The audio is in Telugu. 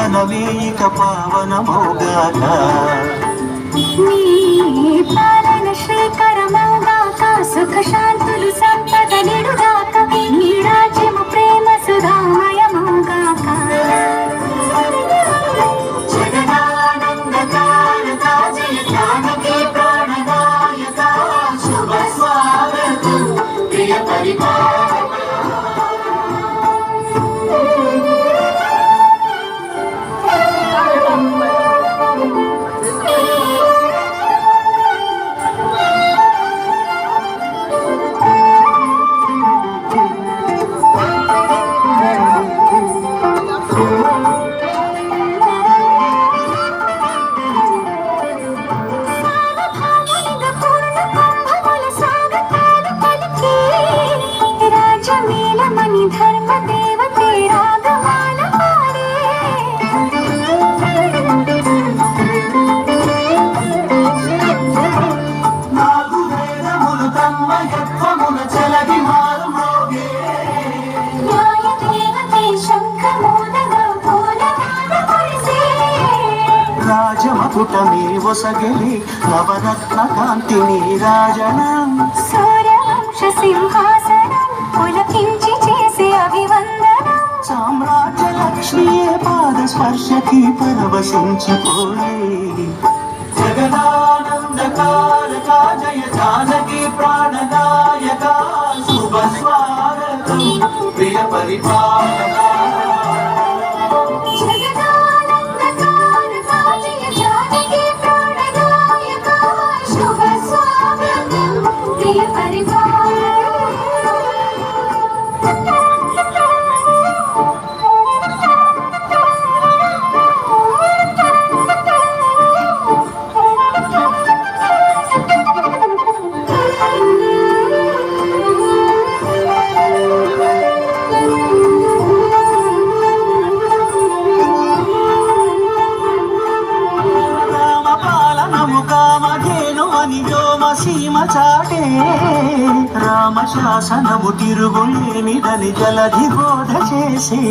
జీవనమే ఇక పావనమోగాక. నీ పాలన శ్రీకరమౌగాక, సుఖ శాంతులు సంపద నిడుగాక, నీ రాజ్యము ప్రేమ సుధామయమౌగాక. జగదానందకారక జయ జానకి ప్రాణదాయక, శుభ స్వాగతం ప్రియ పరిపాలక. రాజమకుటమే ఒసగిలి నవరత్న కాంతి నీరాజనం, సూర్యవంశ సింహాసనం పులకించి చేసే అభివందనం. సామ్రాజ్య లక్ష్మియే పాద స్పర్శకి పరవశించిపోయే. జగదానందకారక జయ జానకి ప్రాణదాయక, శుభ స్వాగతం ప్రియ పరిపాలక. సీమ చాటే రామ శాసనము తిరుగులేనిదని జలధి బోధ చేసే.